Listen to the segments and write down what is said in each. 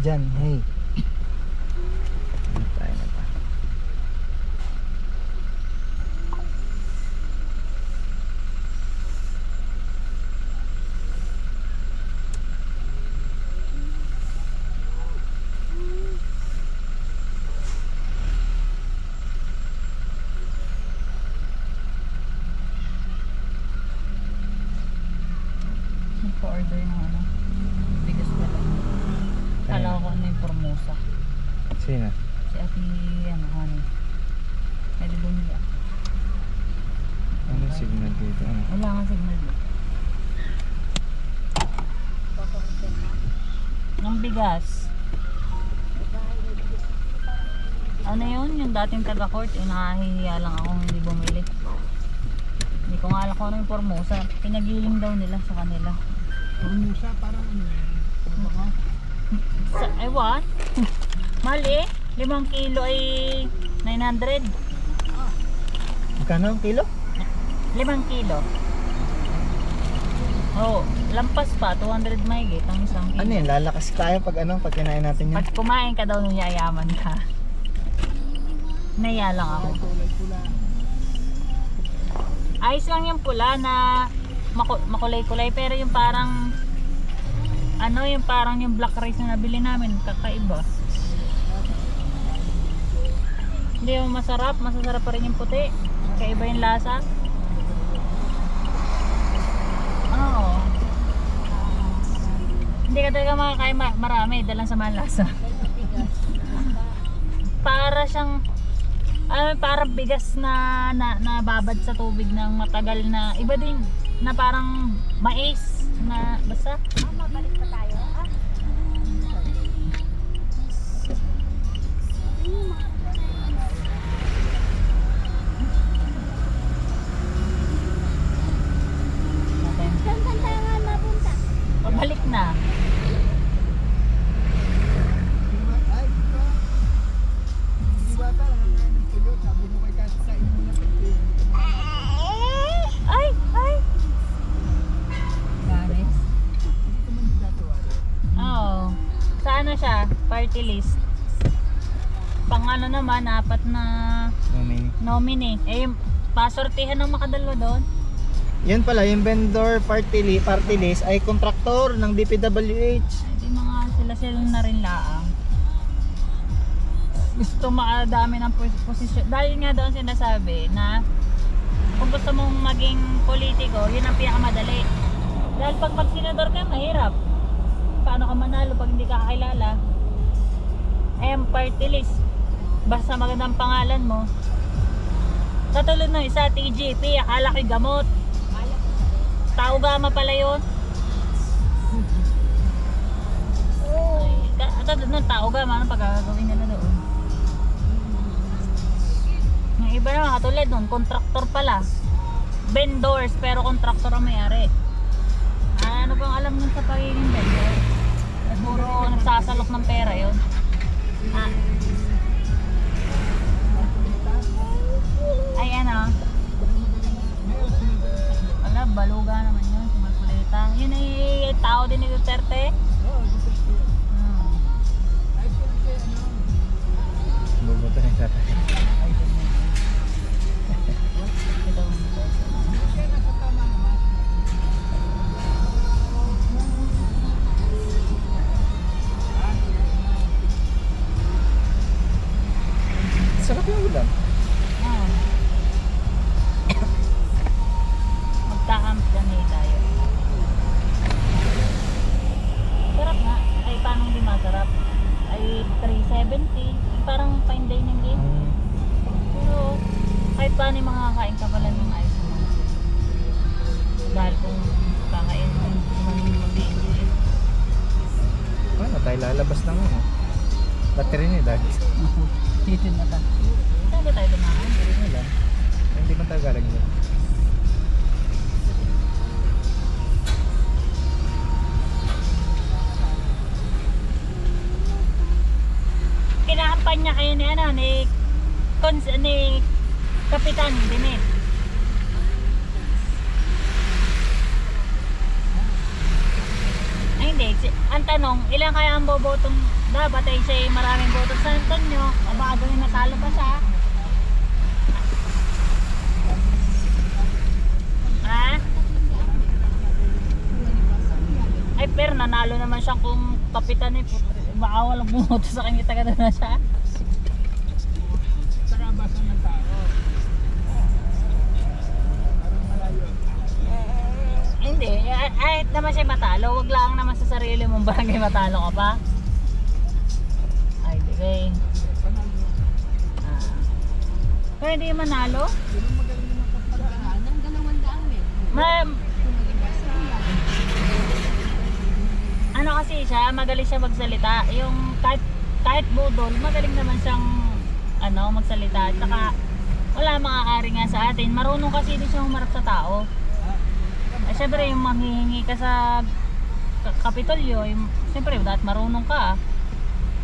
dyan. Hey. Tayo na pa. Nagpa-order ng ano, bigas na lang. Kala ko ano yung Formosa. Sino? Si ate, ano, honey. Pwede bumili ako. Ano signal dito? Ano? Wala nga signal dito. Ng bigas. Ano yun? Yung dating taga-court, nakahihiya lang ako hindi bumili. Hindi ko nga alam kung ano yung Formosa. Pinagiling daw nila sa kanila. Formosa parang ano eh. Ewan. Mali. 5 kilo ay 900. Magkano ang kilo? 5 kilo. Oh, lampas pa. 200 mahigit ang isang kilo. Ano yun? Lalakas tayo pag ano? Pag kinain natin yan? Pag kumain ka daw nung yayaman ka. Naya lang ako. Kulay pula. Ayos lang yung pula na makulay-kulay, pero yung parang ano, yung parang yung black rice na nabili namin, kakaiba. Hindi yung masarap, masasarap pa rin yung puti. Kakaiba yung lasa. Oo. Hindi ka talaga makakain marami, dalang sa malasa. Para siyang parang bigas na babad sa tubig ng matagal na iba din na parang mais na basta. Mabalik pa tayo. Saan tayo mapunta? Pabalik na. Party list. Pang ano naman, 4 na nominee. Eh, pasortihan ng makadalwa doon. Yan pala, yung vendor party list ay kontraktor ng DPWH. Ay, di mga sila na rin laang. Gusto makadami ng posisyon. Dahil nga doon sinasabi na kung gusto mong maging politiko, yun ang pinakamadali. Dahil pag magsenador ka, mahirap. Paano ka manalo pag hindi ka kakilala? Ayan, party list. Basta magandang pangalan mo. Katulad ng isa, TGP, akala ko'y gamot. Tao gama pala yun. Katulad ng tao gama, anong pagkagawin nila doon? Yung iba naman, katulad nun, kontraktor pala. Vendors, pero kontraktor ang may-ari. Ano bang alam nun sa pagiging vendor? Puro nagsasalok ng pera yun. Ay ano, wala, baluga naman yun, sumakulita. Yun ay tao din ni Duterte. Bubuto na yung tatay. Sarap yung ulam. Magta-camp kami tayo. Sarap nga. Ay, paano hindi masarap? Ay, 370. Parang fine dining din. Pero, kahit paano yung makakain ka pala ng ayos mo. Dahil kung kakain mo, mag-i-enjoy. Ano, tayo lalabas lang ano. Battery ni dad. Dito na ta. Saan ba tayo dumaan? Hindi lang. Hindi man tayo galang yun. Kinakampanya kayo ni ano, ni Kapitan Dinet. Ay, Hindi. Ang tanong, ilan kaya ang bobotong dapat ay siya maraming boto sa Antonio. Baka gawin natalo pa siya. Ha? Ay, pero nanalo naman siya kung kapitan eh. Baka walang bumoto sa kanya, taga na siya. Tarabasan ng tao. Parang malayo. Hindi, kahit naman siya matalo, wag lang naman sa sarili mong barangay matalo ka pa. Ay, di kay. Pero hindi manalo? Ma'am, ano kasi siya, magaling siya magsalita. Yung kahit budol, magaling naman siyang magsalita. At saka wala makakari nga sa atin. Marunong kasi din siya humarap sa tao. Siyempre yung manghihingi ka sa Kapitolyo, siyempre dapat marunong ka.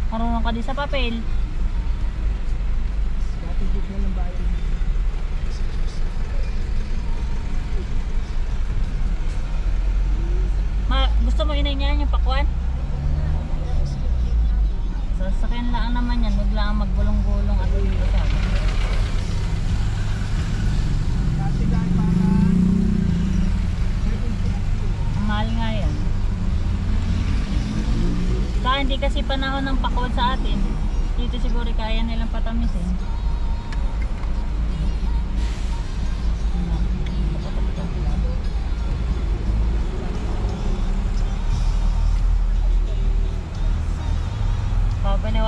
Marunong ka din sa papel. Dati bigla ng bayan. Gusto mo inanyan yung pakwan? Sasakyan lang naman yan, huwag lang maggulong-gulong at ulisan. Dati dahil para Ang mahal nga yan. Saka hindi kasi panahon ng pakwan sa atin. Dito siguro kaya nilang patamisin.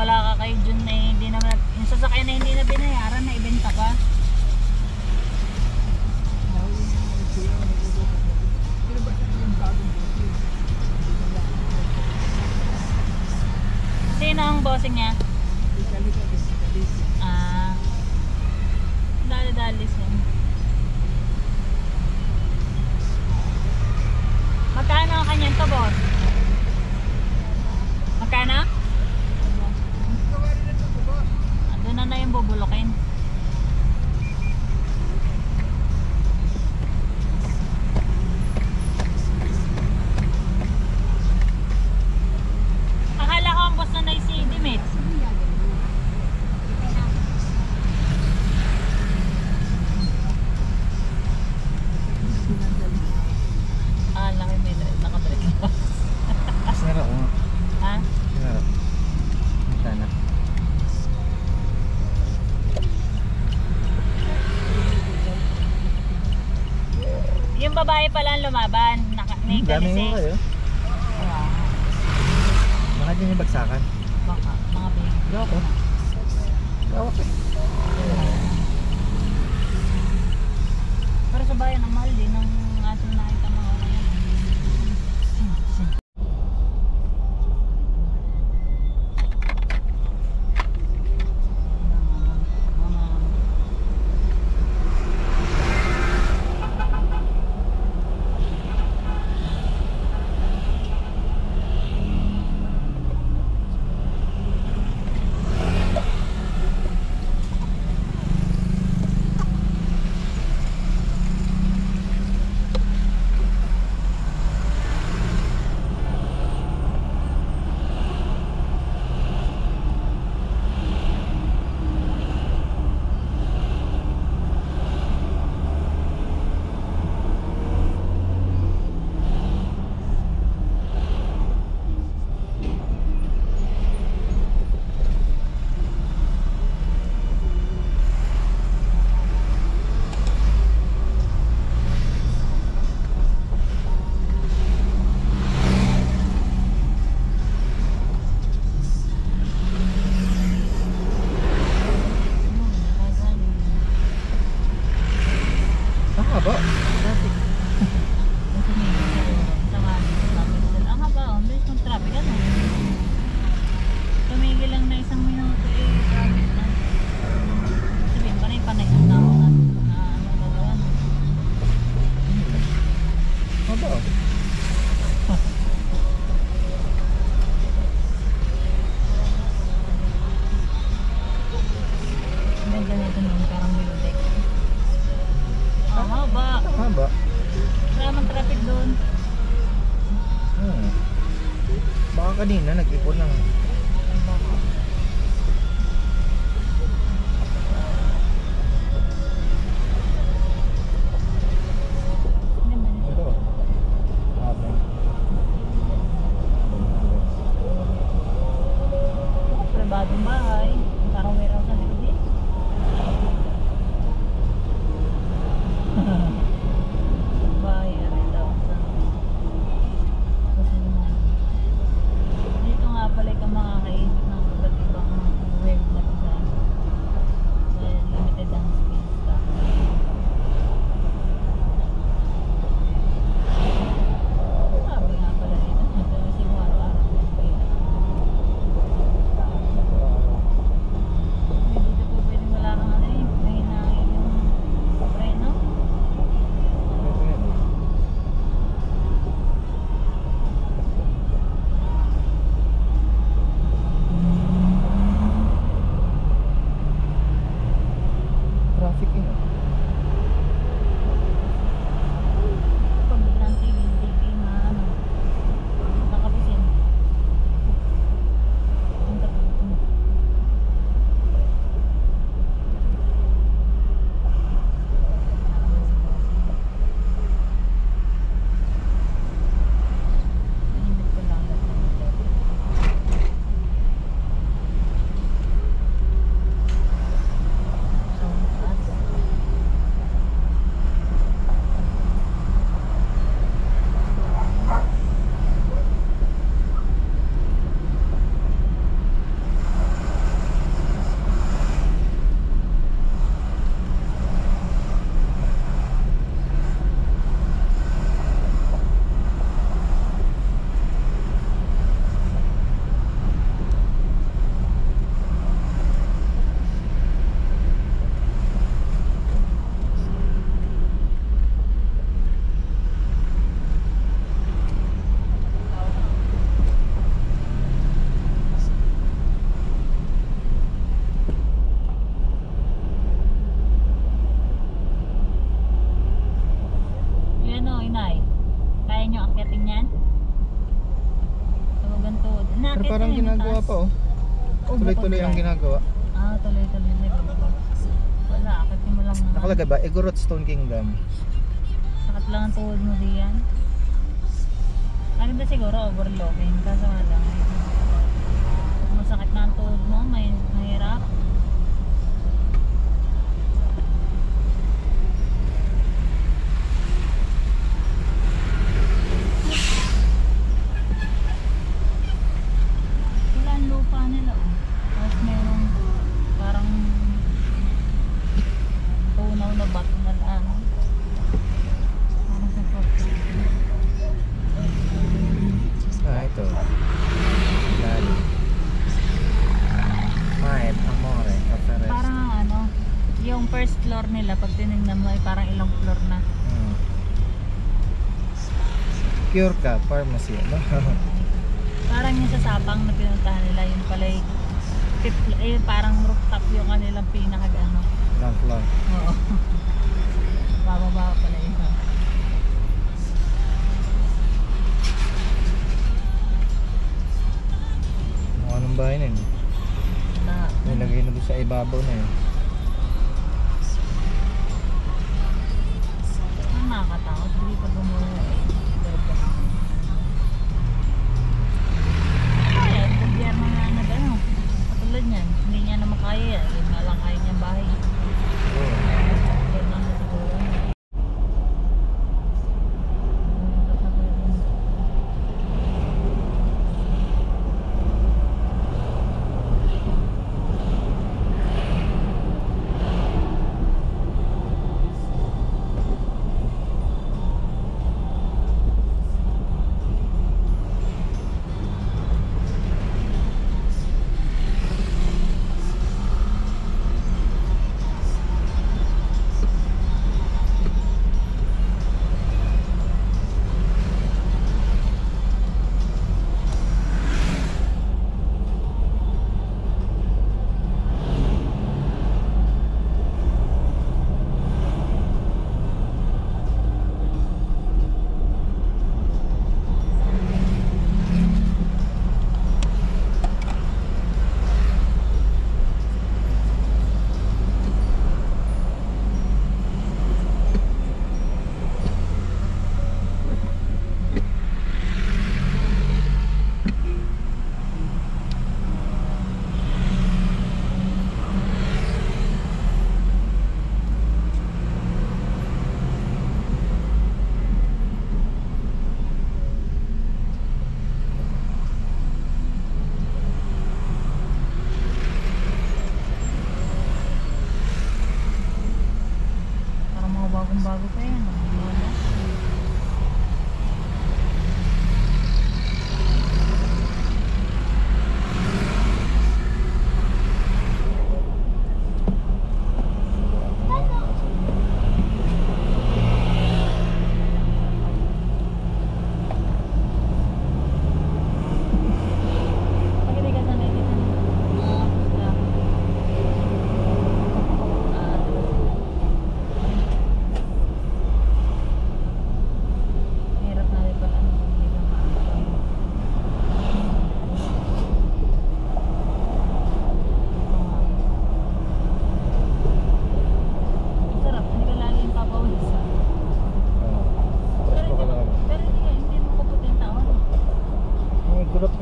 Wala ka kay Jun na hindi naman, yung sasakyan na hindi na binayaran na ibenta pa. Sino ang bossing niya? Dali-dalis yan. Magkano ang kanyang to, boss? Magkano? Doon na yung bubulokin. Akala ko ang boss na si Dimit. Laki may nakabrake. Sinara ko nga. Ha? Sinara. Sana. Yung babae pala ang lumaban. May Dami kalisi. mo kayo. Baka din yung bagsakan. Baka, mga baby. Loko. Loko. Pero sa bayan, ang mahal din ng ating nakita mga orang yan. kanina, nag-ipon na nga. Ito. Okay. Pribadong bahay. Parang warehouse na nila din. Bahay, warehouse na. Dito nga pala ka makakaisip ng iba't ibang web na design. Dahil limited ang space ka. Sabi nga pala dito. Kasi mo araw-araw yung pera. Dito po pwede wala kang ano eh. Mahinahin yung preno. Traffic yun. Pag biglang tigil na ano. Nakapisin. Ang tapos. Nainit ko lang lahat ng ito. So, taas. Yan o, inay. Kaya nyo akyatin yan? Ito, ganito. Pero parang ginagawa pa oh. Tuloy-tuloy ang ginagawa. Ah, tuloy-tuloy na ganito. Wala, akitin mo lang naman. Nakalagay ba? Igorot Stone Kingdom. Sakat lang ang tuhod mo diyan. Ang ganda siguro overlooking. Kaso nga lang. Pag masakit na ang tuhod mo, mahirap. Sila ang lupa nila oh. Tapos merong parang tunaw na bato na ano. Parang sa photo. Ito. Lalo. Maet, Amore, Caferes. Parang ano, yung first floor nila pag tinignan mo ay parang ilang floor na. Cure ka, pharmacy, ano? Parang yung sa Sabang na pinuntahan nila yung pala parang rooftop yung kanilang pinakagano. Ground floor. Oo. Bababa pala yun. Mukha ng bahay na yun. Nilagay na doon sa ibabaw na yun. Ang nakakatakot, hindi pa bumuha eh. Kaya, gobyerno nga na gano'n. Katulad niyan, hindi niya naman kaya yan. Hindi nga lang kaya niyang bahay. Gobyerno na siguro.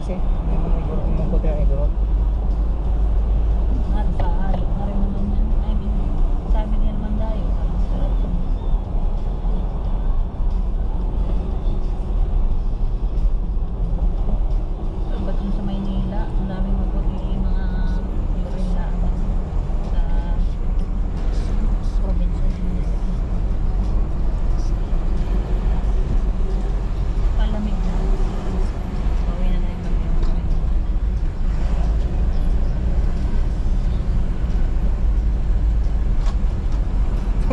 kasi. Hindi mo may gurot ng puti ang igurot. At paayos na rin naman yan. I mean, sabi niya naman dayo. Ba't yung sa Maynila, ang daming mabuti yung mga urine na sa probinsya ng Manila. Palamig na. Pauwi na tayo bagyo.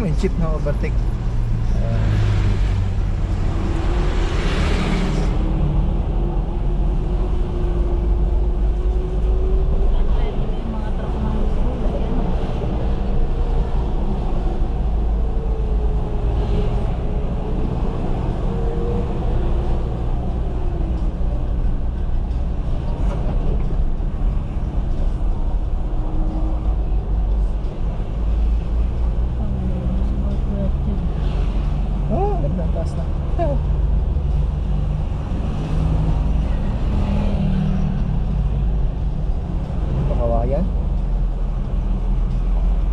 May jeep na overtake. Yung mga truck ng hula, yan. Oh, nagdang taas na. Ito kawayan.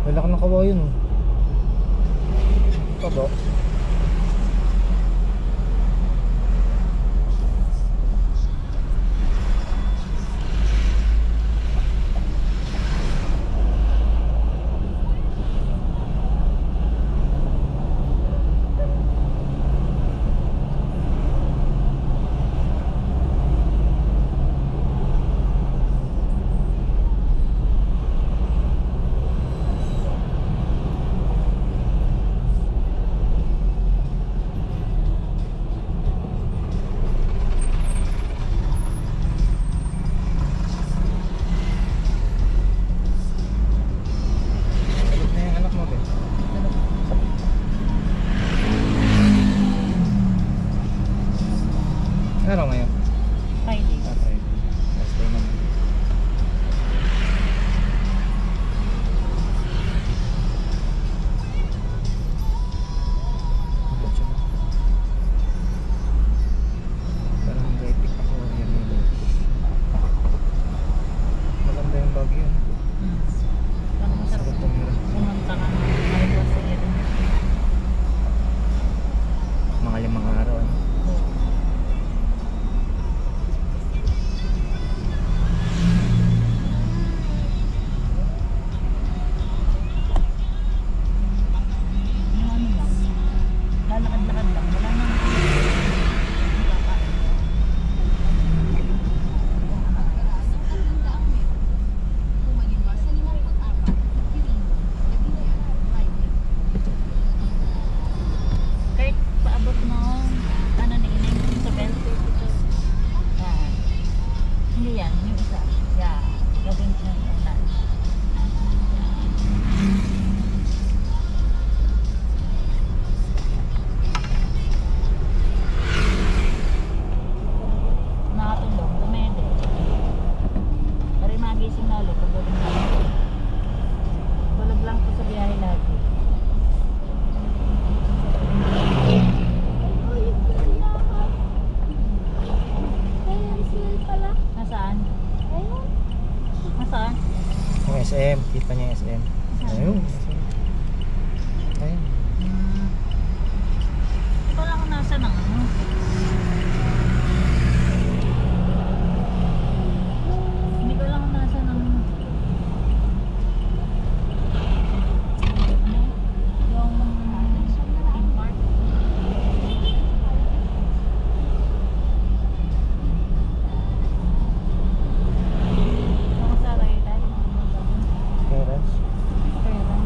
Wala ka ng kawayan oh. Ito ba? Sagot na yung anak mo ba? Ano araw ngayon? Friday. Okay. Last day naman. Parang epic ako. Yan yun. Maganda yung bagyo. Parang masarap Sarap tumira. pumunta ka ng Marcos area. Mga 5 araw. Ano? Yung ano lang, lalakad-lakad lang, wala nang kakain. Kahit paabot mo, ano na ining sa belt. Yan. Hindi yan, yung isa. Yan. Gawin siya yung ulan. Nakatulog, dumede. Pari magising na ulit, pagdating na ulit. Tulog lang po sa biyahe lagi. Nasaan? Nasaan? Yung SM. Kita niya yung SM. Ayun. Ayun. Hindi ko lang kung nasaan ang ano. Hindi ko lang kung nasaan ang ano, yung theme park. Yung sa Raylan. Clearance. Raylan.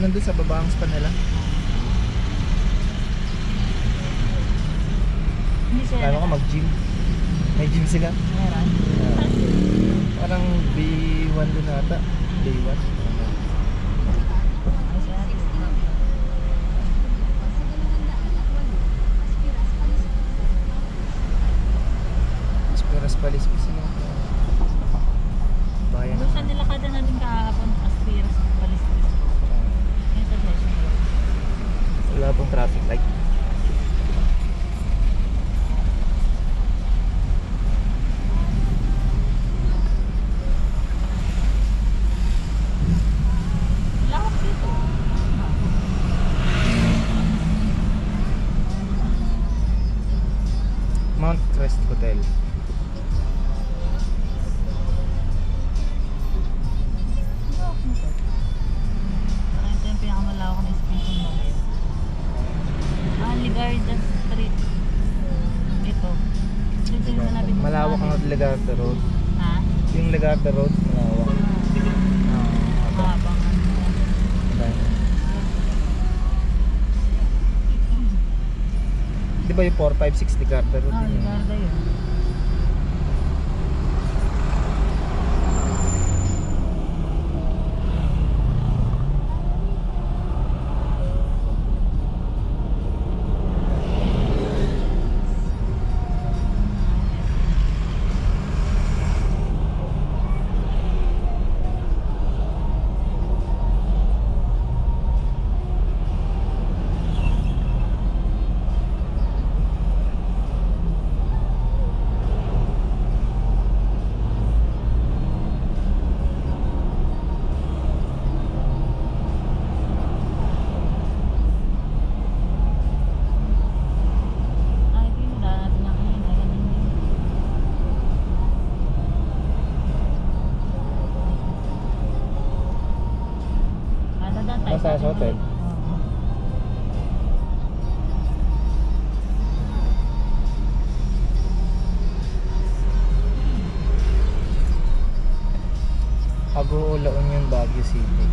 nandun sa babang spa nila. Hindi sila Kaya ko mag-gym. May gym sila. meron. Parang B1 din ata. B1. Ay, siya. Esperas Palispis mo. Bayan Doon sa nilakadan natin kahapon, Aspiras, Balistis. Yung sa session. Wala pong traffic light. Lahat dito. Mount Crest Hotel. Parang ito yung pinakamalawak na space mo ngayon. Ligarda Street. Ito. Ito yung malapit na Malawak sa ang amin. Legarda Road. Ha? Yung Legarda Road, malawak. Habang ano. Di ba yung 456 Legarda Road? yun yun? Ligarda yun. Ay, ito yung daan natin na kanina. Yan yung dadaan tayo Nasa ating hotel? ulit. Oo. Agoula Union, Baguio City.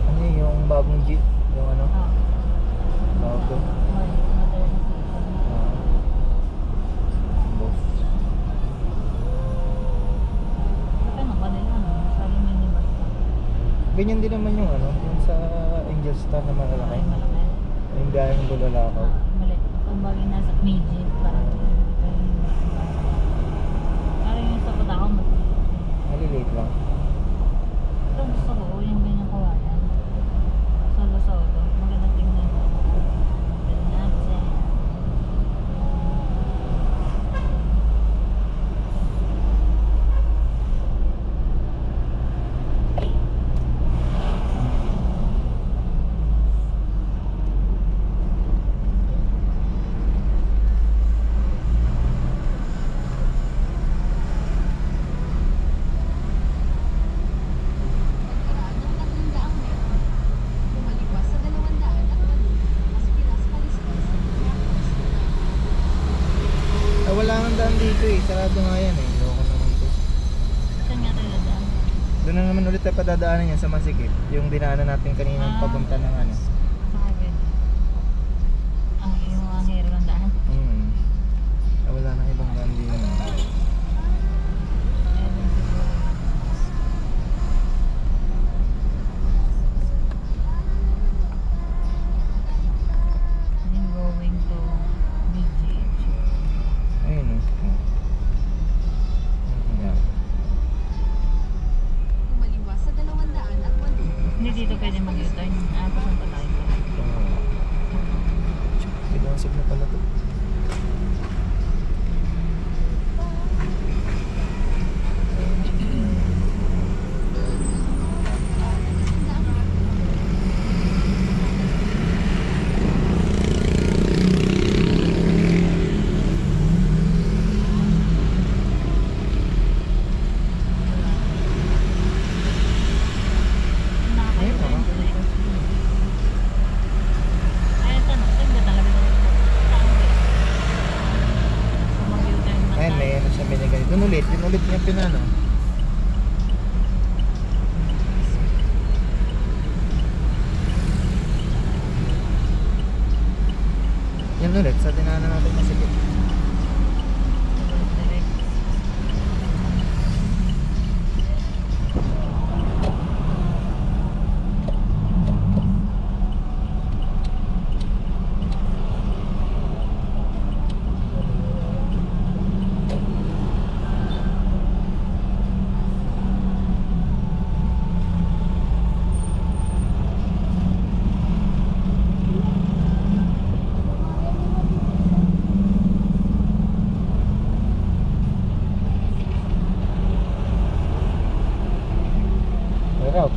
Ano yung bagong jeep? Yung ano? Ah. Bago. Modern. Ah. Boss. Ito ng kanila, no? Sabi minibus lang. Ganyan din naman yung ano, yung sa Angel Star na Ay, malalaki. malaki. Yung gayang Bulalakaw. Mali. Kung bagay nasa midget, parang parang yung sa puta ko Maliliit lang. ito gusto ko, yung ganyang kawayan. Solo-solo. Magandang tingnan. Ganyan siya. Ah, wala nang daan dito eh. Sarado nga yan eh. Loko naman to. Saan nga tayo dadaan? Doon na naman ulit tayo padadaanan yan sa Masikip. Yung dinaanan natin kaninang Ah. papunta ng ano. Sa kabit. Yung mga hero ng daan. Ah, wala nang ibang daan din. Ayun siguro. Yung going to BGH. Ayun oh. Yan. Hindi dito pwede mag-U-turn. Papunta tayo. Pinasok na pala to. Yun ulit niya pinano. Yan ulit sa dinaanan natin masikip. Direct. Welcome.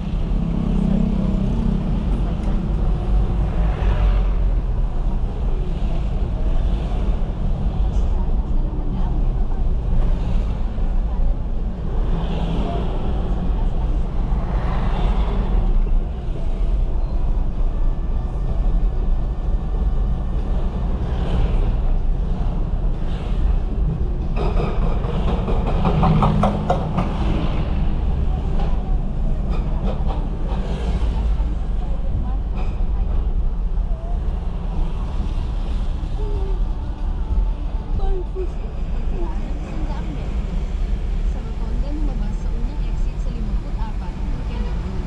Sa Rotonda lumabas sa unang exit sa 54, Kennedy.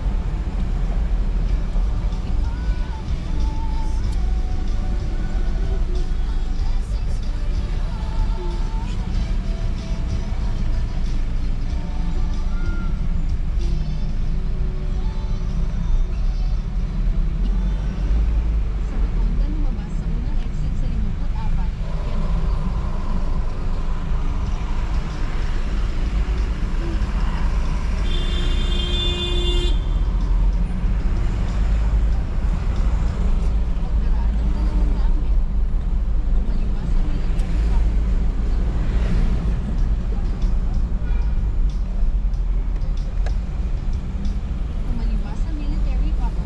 Sa Rotonda lumabas sa unang exit sa 54, Kennedy. Pagkaraan ng 200 metro, lumaliwas sa military park. Lumaliwas sa military park.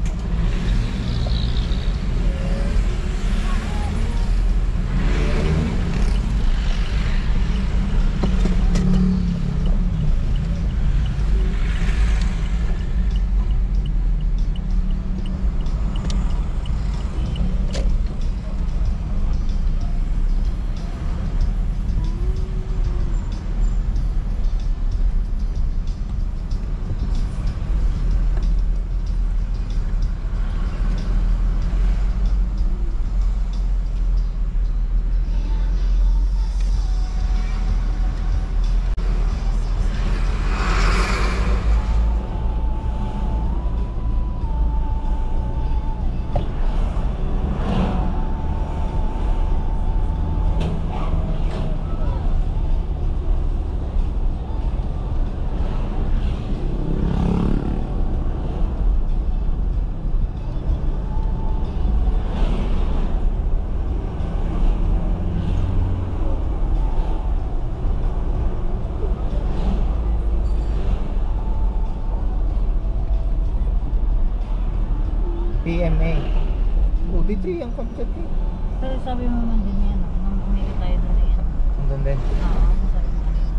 PMA. Oh, D3 ang concept eh. Pero sabi mo man din yan, nung umili tayo doon na yan. Andun din. Oo, sabi mo kanina.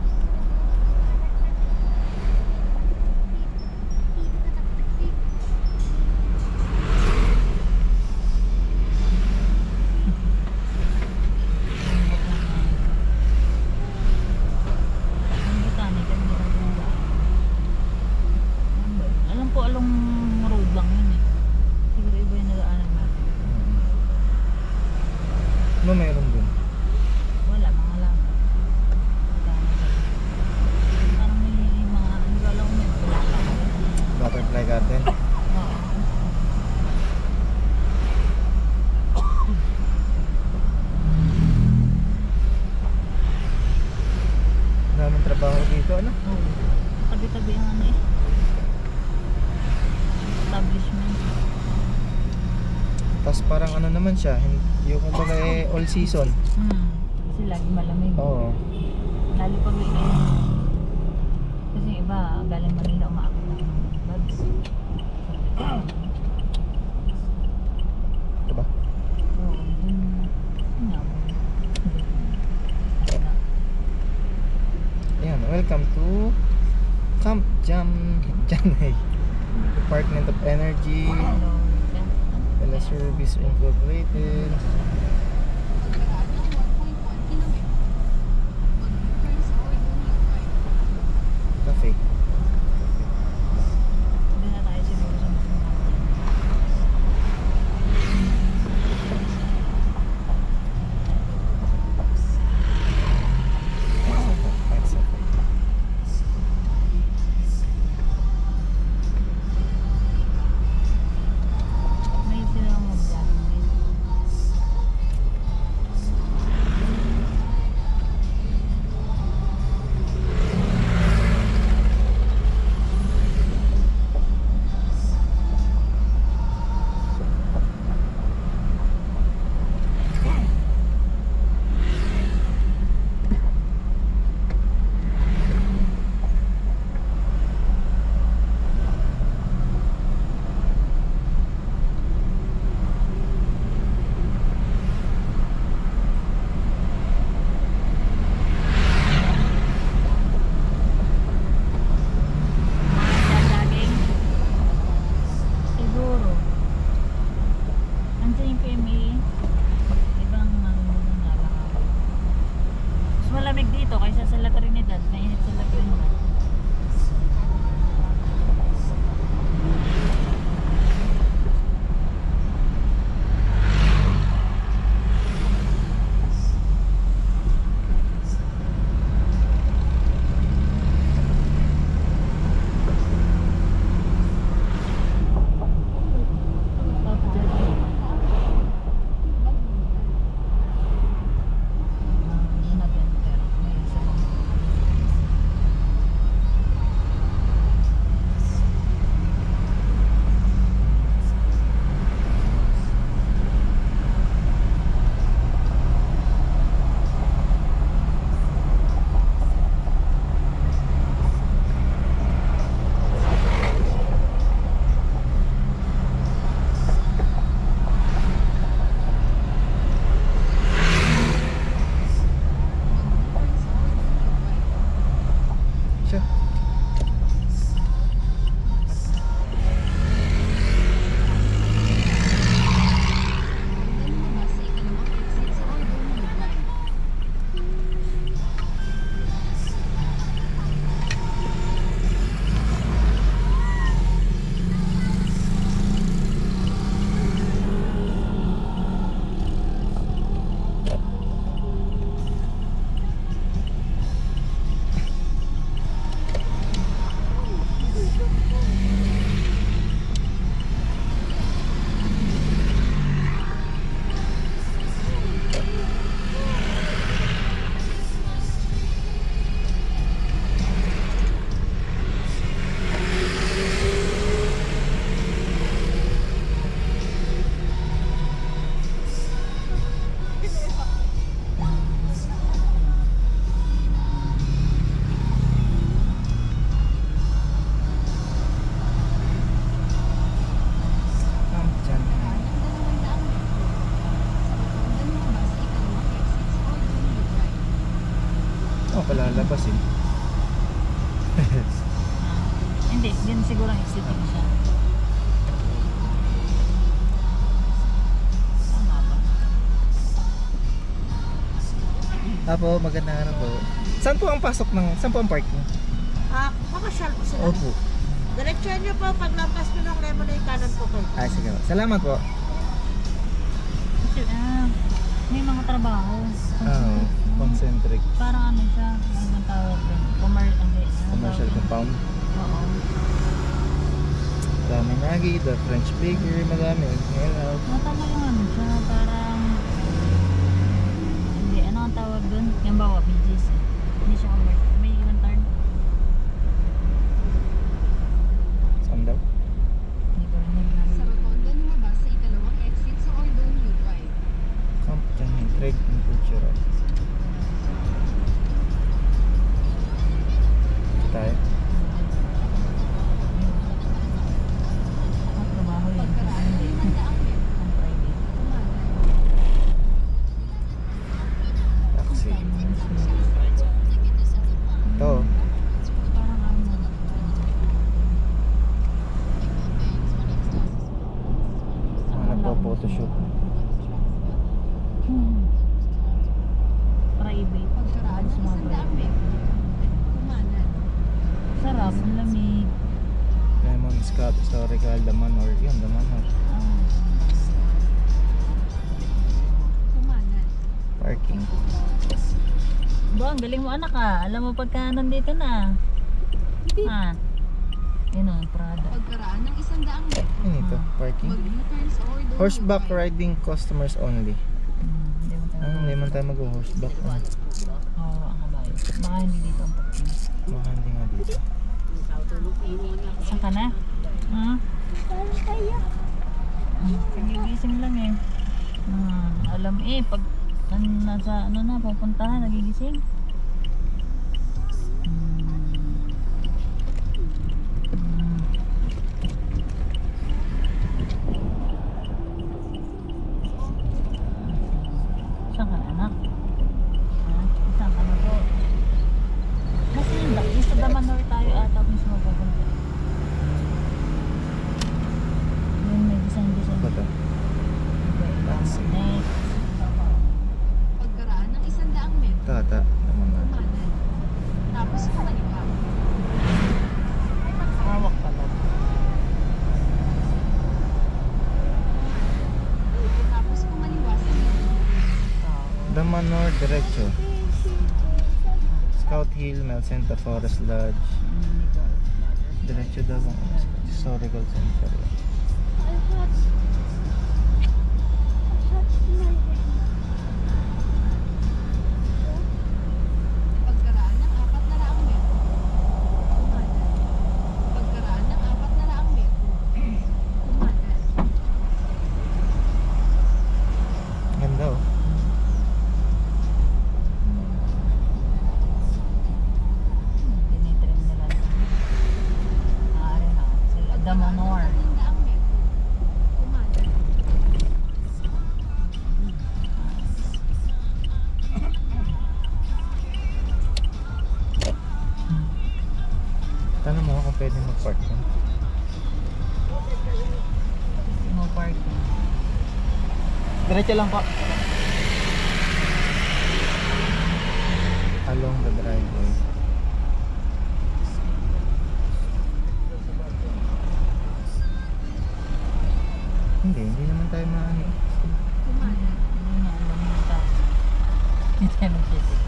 Ang botanic, ang hirap ng daan. Ano ba yun? Alam ko along road lang yun eh. Siguro iba yung nagaanan natin. Ano meron dun? Wala, mga lamang. Parang may mga, hindi ko alam kung may bulaklak. Butterfly Garden. Oo. Daming trabaho dito, ano? Oo. Tabi-tabi ang ano eh. Establishment. Tapos parang ano naman siya, yung kumbaga eh, all season. Kasi lagi malamig. Oo. Lalo pag weekend. Kasi yung iba, galing Manila umaakit ng bags. Diba? Oo, dun. Yun nga. Ayan, welcome to Camp Janay. Department of Energy, Hello. Teleservice Incorporated. Trinidad, mainit sila Trinidad. Siya. Hanggang lumabas sa ikalawang exit sa Ordonia Drive. Dyan. Hanggang lumabas sa ikalawang exit sa Ordonia Drive. Oh, palalabas eh. Hindi, din siguro ang exiting siya. Tama ba? Apo, magandang araw po. Saan po ang pasok ng, saan po ang parking? Makasyal po sila. Opo. Diretsuhan nyo po, paglampas nyo ng Lemonade, kanan po kayo. Ah, sige po. Salamat po. Kasi, may mga trabaho. Ah, concentric. Parang ano siya, ang tawag doon? Commercial compound. Oo. Dami nagi, the French bakery, madami. Hello. Matama yung ano siya, parang hindi, ano ang tawag doon? Yung bawa, BGC. Hindi siya commercial. May ibang term? Saan daw? Hindi ko rin Sa alam. rotonda lumabas sa ikalawang exit sa Ordonia Drive. Compton, trade and cultural. Tayo. Ang trabaho yun. Pagkaraan ng Hindi. 500 metro. Ang private. Kumanan. Taxi. Ito. Parang ano. Mga nagpo-photoshoot. Private. Pagkaraan ng 100 metro. Kumanan. Sarap, ang lamig. Lemon Scott, historical, Damanhor. Yun, Damanhor. Ah. Kumanan. Parking. Bo, ang galing mo anak ah. Alam mo pagka nandito na. Ha? Yun o, Prada. Pagkaraan ng 100 metro. Yun ito, parking. Mag-U-turn sa Ordonia Horseback Drive. riding customers only. Hindi mo tayo. Hindi man tayo mag-horseback. Oo, ang kabayo. Baka hindi dito ang parking. Baka hindi nga dito. Saan ka na? Ha? Nagigising lang eh. Alam eh, pag nasa ano na, pupuntahan, nagigising. Saan ka na anak? Ha? Saan ka na po? Kasi yung sa Damanhor tayo ata kung saan mapupunta. Yun, may design-design. Ito. Iba-iba. Next. Pagkaraan ng 100 metro. Tata. Diretso. Scout Hill, Mel Center, Forest Lodge. Diretso daw ang historical center. Pagkaraan ng 400 metro. Kumanan. Pagkaraan ng 400 metro. Kumanan. Ganda oh. Tinitrim nila lang. Maaari na. Sila Damonor. 300 metro. Kumanan. Tanong mo kung pwede mag-park yan. No parking. Diretso lang po. Along the driveway. Hindi naman tayo maano. Kumanan. Hindi nga alam mo tayo. Hindi tayo mag-check-in.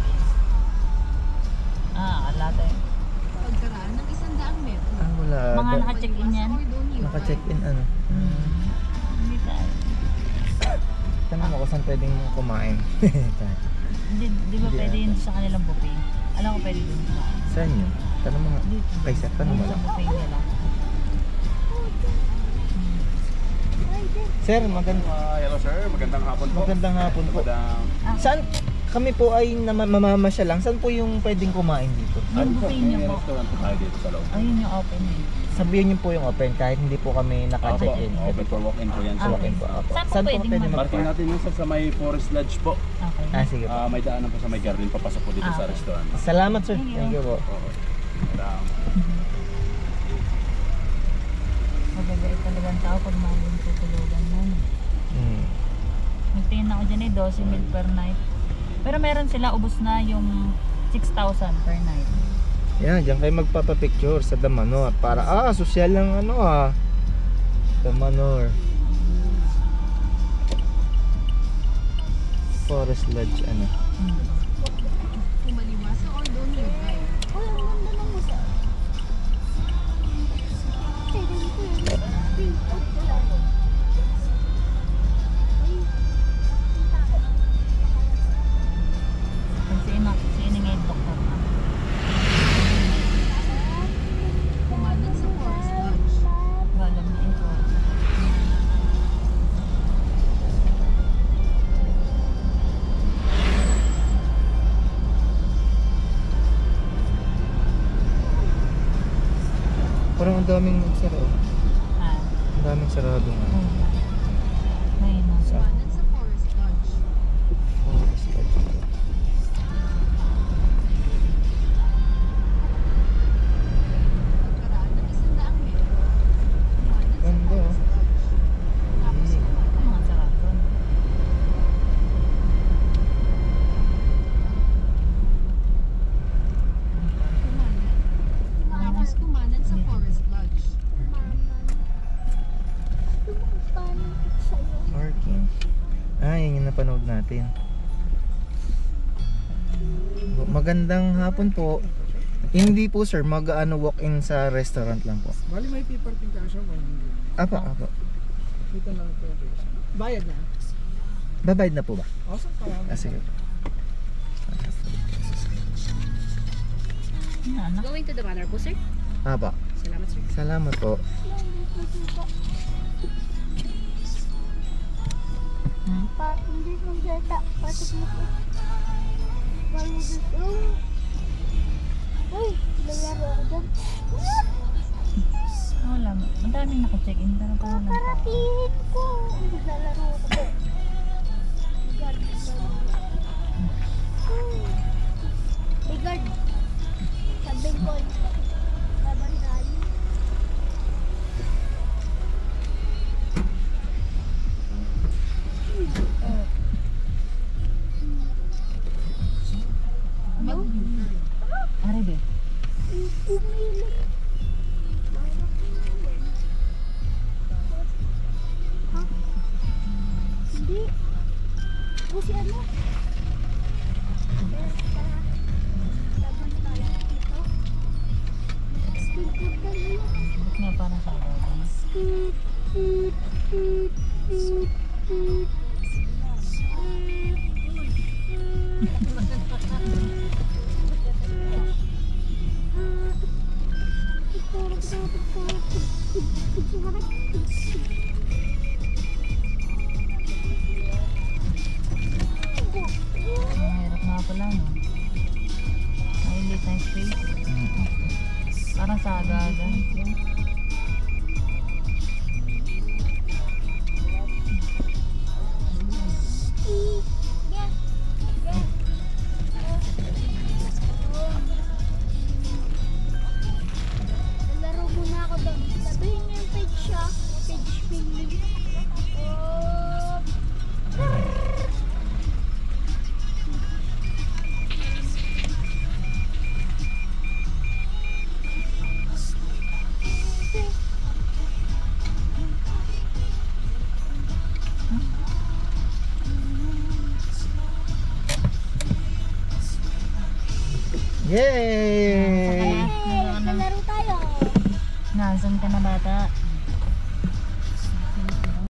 Ala tayo. Pagkaraan ng 100 metro. Ah, wala. Mga Ba- naka-check-in yan? naka-check-in ano. Hindi tayo. Tanong mo kung saan pwedeng kumain. Di ba Hindi pwede ata. yun sa kanilang buffet? Alam ko pwede dun sa Saan yun? Tanong mo nga. dito. Kay sir, tanong mo Sa lang. buffet nila. Sir, Hello sir, magandang hapon po. magandang hapon po. Saan kami po ay mamamasya lang? Saan po yung pwedeng kumain dito? Yung buffet niyo May po. restaurant po tayo dito sa loob. Ayun yung open eh. Sabihin niyo po yung open kahit hindi po kami naka-check-in. Open for walk-in po yan. Ah, So, Open po. Opo. Saan po Saan po pwedeng pwede mag- parking mag-park? natin yung sa may Forest Lodge po. Okay. Ah, sige po. May daanan po sa may garden, papasok po dito Ah, sa okay. restaurant. Salamat sir. Thank you. Thank you po. Oo. Magagay talagang tao pag maling tutulugan nun. Hmm. Nagtingin ako dyan eh, 12 mil per night. Pero meron sila, ubos na yung 6,000 per night. Yan, diyan kayo magpapapicture sa Damanor para sosyal lang ano Damanor. Forest Lodge ano. Kumaliwa sa Ordon Drive. Si Ina ngayon doktor na. Kumanan sa Forest Lodge. Alam na ito. Parang ang daming nagsara. Ah. Ang daming sarado nga. Ngayon na. Kumanan sa Forest Lodge. Forest Lodge. Pagkaraan ng 100 metro. Kumanan sa Ganda, Forest Lodge. Tapos Ang kumanan. mga sarado. Kumanan. Tapos kumanan sa Forest Lodge. Parking. Yan yung napanood natin. Magandang hapon po. Hindi po sir, walk-in sa restaurant lang po. Bali may piparting ka siya. Apa. Dito lang ito. Bayad na. Babayad na po ba? Awesome ka. Sige po. Yan, anak. Going to the manor po, sir. Apa. Salamat, sir. Salamat po. Hindi kong data. Pasok mo ko. Bago gusto. Uy, lalaro ako dyan. Wala. Madaming naka-check-in. Pero parang lang tao. Karatiin ko. Lalaro ako dyan. Guard. Hey, guard. Sabi ko. Laban tayo. Ari be. Umilit. Ha? Hindi. O si ano? parang sagagan. Ang hirap nga pala, no? Malilit na space. Parang sagagan. Laro muna ako doon. Sabihin niyo yung page siya. Page spinning. Oh. Yay!